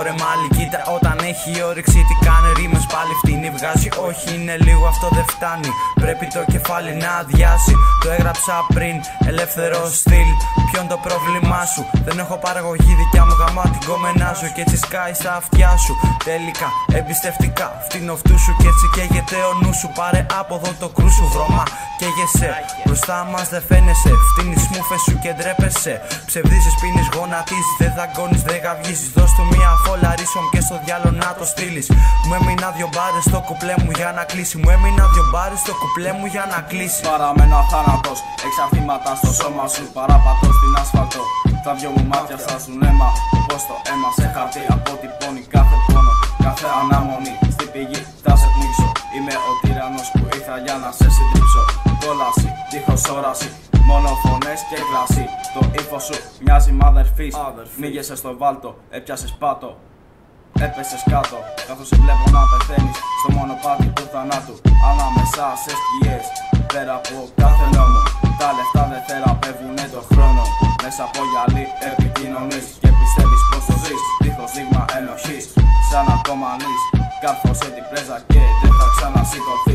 Ωρε μάλι, κοίτα όταν έχει όρεξη τι κάνει ρήμες πάλι φτηνή βγάζει. Όχι είναι λίγο αυτό δεν φτάνει, πρέπει το κεφάλι να αδειάσει. Το έγραψα πριν, ελεύθερο στυλ. Ποιον το πρόβλημά σου, δεν έχω παραγωγή δικιά μου, γαμά την κομμενάζω και έτσι σκάει στα αυτιά σου. Τελικά, εμπιστευτικά, φτύνω αυτού σου και έτσι καίγεται ο νου σου. Πάρε από εδώ το κρού σου, βρώμα καίγεσαι. Μπροστά μας δεν φαίνεσαι, φτύνεις μούφες σου και ντρέπεσαι. Ψευδίζεις, πίνεις, γονατίζεις, δεν δαγκώνεις, δεν γαυγίζεις. Δώσ' του μια φόλα ρίσομ και στο διάλο να το στείλεις. Μου έμεινα δυο μπάρες στο κουπλέ μου για να κλείσει. Μου έμεινα δυο μπάρες στο κουπλέ μου για να κλείσει. Παραμένα θάνατος, εξαρτήματα στο σώμα σου. Παραπατώ στην άσφαλτο, τα δυο μου μάτια στάζουν αίμα. Πως το αίμα σε χαρτί αποτυπώνει κάθε πόνο, κάθε αναμονή. Στην πηγή θα σε πνίξω, είμαι ο τύραννος που ήρθα για να σε συντρίψω. Κόλαση, δίχως όραση, μόνο φωνές και κρασί. Το ύφος σου μοιάζει μ' αδερφής. Μίγεσαι στο βάλτο, έπιασες πάτο, έπεσες κάτω. Καθώς σε βλέπω να πεθαίνεις στο μονοπάτι του θανάτου. Ανάμεσα σε σκιές, πέρα από κάθε νόμο. Τα λεφτά δεν θεραπεύουνε το χρόνο. Μέσα από γυαλί επικοινωνείς και πιστεύεις πως το ζεις. Δίχως δείγμα ενοχής, σαν να κομμανείς. Κάρφωσε την πρέζα και δεν θα ξανασηκωθεί.